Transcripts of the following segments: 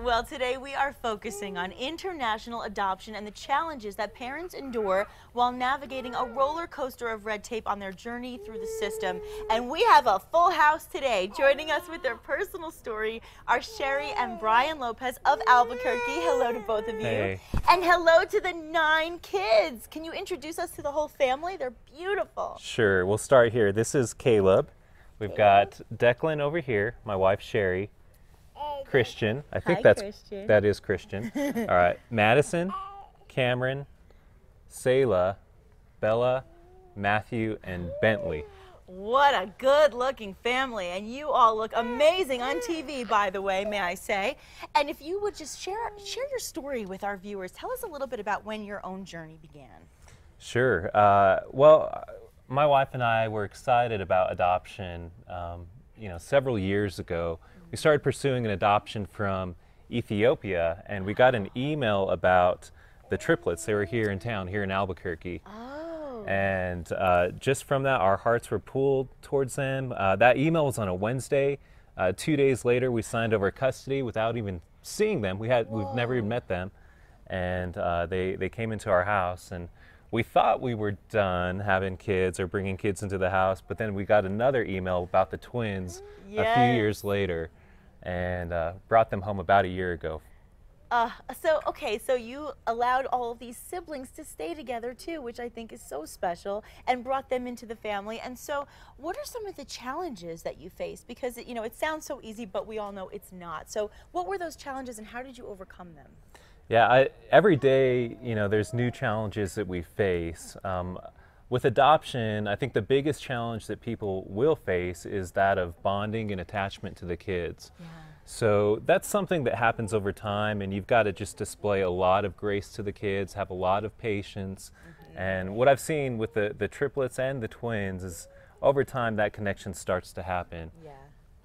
Well, today we are focusing on international adoption and the challenges that parents endure while navigating a roller coaster of red tape on their journey through the system. And we have a full house today. Joining us with their personal story are Sherry and Bryan Lopez of Albuquerque. Hello to both of you. Hey. And hello to the 9 kids. Can you introduce us to the whole family? They're beautiful. Sure, we'll start here. This is Caleb. We've got Declan over here, my wife Sherry, Christian. I think that is Christian. All right, Madison, Cameron, Selah, Bella, Matthew, and Bentley. What a good-looking family, and you all look amazing on TV, by the way, may I say. And if you would just share your story with our viewers, tell us a little bit about when your own journey began. Sure. Well, my wife and I were excited about adoption, several years ago. We started pursuing an adoption from Ethiopia, and we got an email about the triplets. They were here in town, here in Albuquerque. Oh. And just from that, our hearts were pulled towards them. That email was on a Wednesday. 2 days later, we signed over custody without even seeing them. We've never even met them. And they came into our house, and we thought we were done having kids or bringing kids into the house, but then we got another email about the twins a few years later, and brought them home about a year ago. So you allowed all of these siblings to stay together too, which I think is so special, and brought them into the family. And so what are some of the challenges that you faced? Because it sounds so easy, but we all know it's not. So what were those challenges, and how did you overcome them? Yeah, every day, there's new challenges that we face. With adoption, I think the biggest challenge that people will face is that of bonding and attachment to the kids. Yeah. So that's something that happens over time, and you've got to just display a lot of grace to the kids, have a lot of patience. Mm-hmm. And what I've seen with the triplets and the twins is over time that connection starts to happen. Yeah.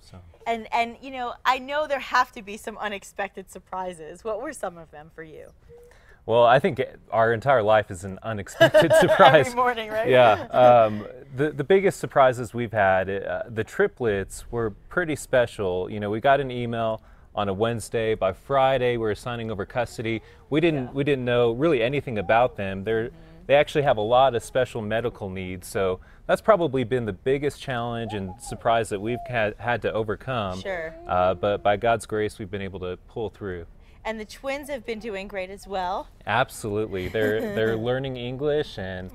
So. And I know there have to be some unexpected surprises. What were some of them for you? Well, I think our entire life is an unexpected surprise. Every morning, right? Yeah. The biggest surprises we've had, the triplets were pretty special. We got an email on a Wednesday. By Friday, we were signing over custody. We didn't know really anything about them. They actually have a lot of special medical needs, so that's probably been the biggest challenge and surprise that we've had to overcome. Sure. But by God's grace, we've been able to pull through. And the twins have been doing great as well. Absolutely, they're learning English and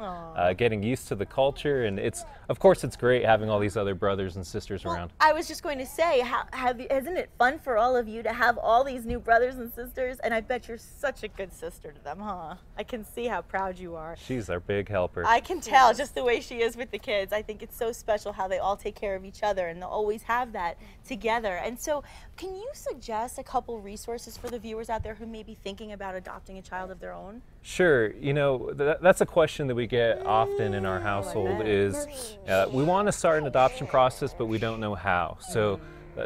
getting used to the culture, and of course it's great having all these other brothers and sisters around. I was just going to say, isn't it fun for all of you to have all these new brothers and sisters? And I bet you're such a good sister to them, huh? I can see how proud you are. She's our big helper. I can tell just the way she is with the kids. I think it's so special how they all take care of each other, and they'll always have that together. And so, can you suggest a couple resources for the viewers out there who may be thinking about adopting a child of their own? Sure. That's a question that we get often in our household is we want to start an adoption process, but we don't know how. So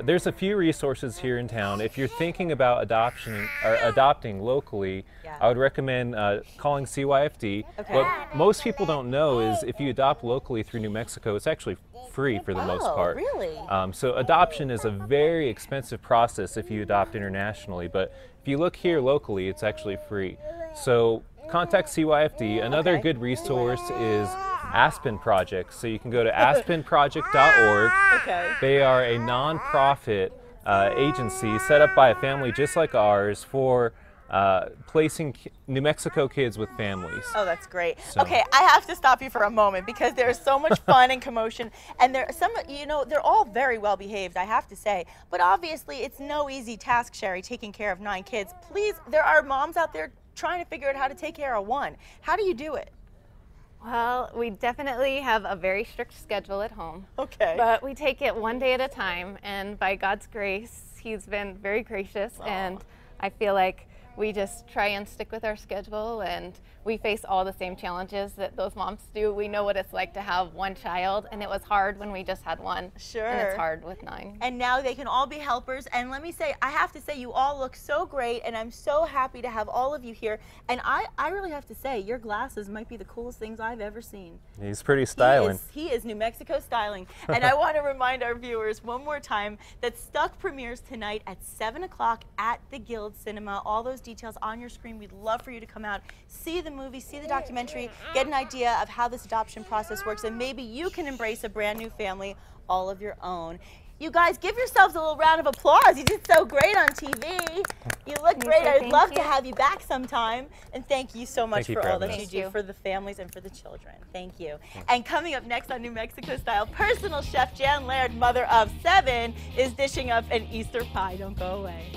there's a few resources here in town. If you're thinking about adoption or adopting locally, I would recommend calling CYFD. Okay. What most people don't know is if you adopt locally through New Mexico, it's actually free for the most part. Really? So adoption is a very expensive process if you adopt internationally, but if you look here locally, it's actually free. So contact CYFD. Another good resource is Aspen Project. So you can go to aspenproject.org. Okay. They are a nonprofit agency set up by a family just like ours for placing New Mexico kids with families. Oh, that's great. So. Okay, I have to stop you for a moment because there's so much fun and commotion, and they're all very well behaved, I have to say. But obviously, it's no easy task, Sherry, taking care of 9 kids. Please, there are moms out there trying to figure out how to take care of one. How do you do it? Well, we definitely have a very strict schedule at home. Okay. But we take it one day at a time, and by God's grace, He's been very gracious, and I feel like we just try and stick with our schedule, and we face all the same challenges that those moms do. We know what it's like to have one child, and it was hard when we just had one. Sure. And it's hard with 9. And now they can all be helpers. And let me say, I have to say, you all look so great, and I'm so happy to have all of you here. And I really have to say, your glasses might be the coolest things I've ever seen. He's pretty styling. He is New Mexico styling. And I want to remind our viewers one more time that Stuck premieres tonight at 7 o'clock at the Guild Cinema. All those details on your screen. We'd love for you to come out, see the movie, see the documentary, get an idea of how this adoption process works, and maybe you can embrace a brand new family all of your own. You guys, give yourselves a little round of applause. You did so great on TV. You look great. I'd love to have you back sometime. And thank you so much for all that you do for the families and for the children. Thank you. And coming up next on New Mexico Style, personal chef Jan Laird, mother of 7, is dishing up an Easter pie. Don't go away.